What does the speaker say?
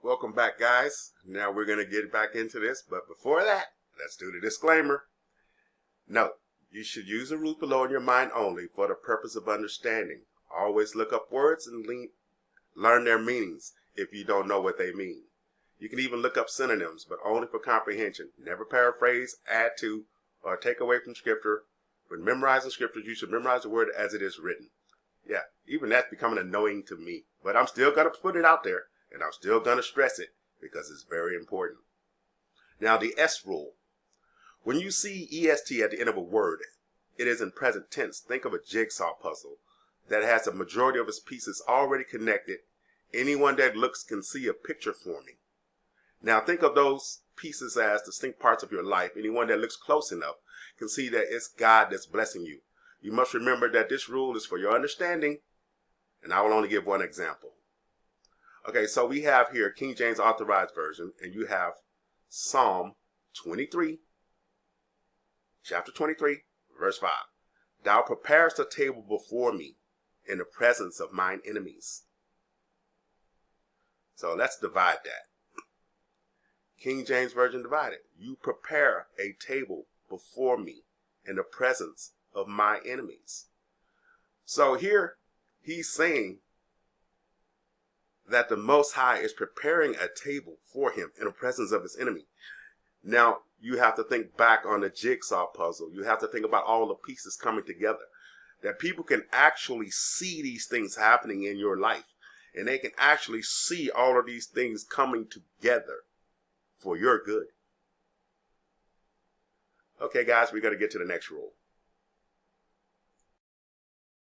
Welcome back, guys. Now we're going to get back into this, but before that, let's do the disclaimer. Note, you should use the rules below in your mind only for the purpose of understanding. Always look up words and learn their meanings if you don't know what they mean. You can even look up synonyms, but only for comprehension. Never paraphrase, add to, or take away from Scripture. When memorizing Scripture, you should memorize the word as it is written. Yeah, even that's becoming annoying to me, but I'm still going to put it out there. And I'm still going to stress it because it's very important. Now, the S rule. When you see EST at the end of a word, it is in present tense. Think of a jigsaw puzzle that has a majority of its pieces already connected. Anyone that looks can see a picture forming. Now, think of those pieces as distinct parts of your life. Anyone that looks close enough can see that it's God that's blessing you. You must remember that this rule is for your understanding, and I will only give one example. Okay, so we have here King James Authorized Version, and you have Psalm 23, chapter 23, verse 5. Thou preparest a table before me in the presence of mine enemies. So let's divide that. King James Version divided. You prepare a table before me in the presence of my enemies. So here he's saying that the Most High is preparing a table for him in the presence of his enemy. Now, you have to think back on the jigsaw puzzle. You have to think about all the pieces coming together. That people can actually see these things happening in your life. And they can actually see all of these things coming together for your good. Okay, guys, we got to get to the next rule.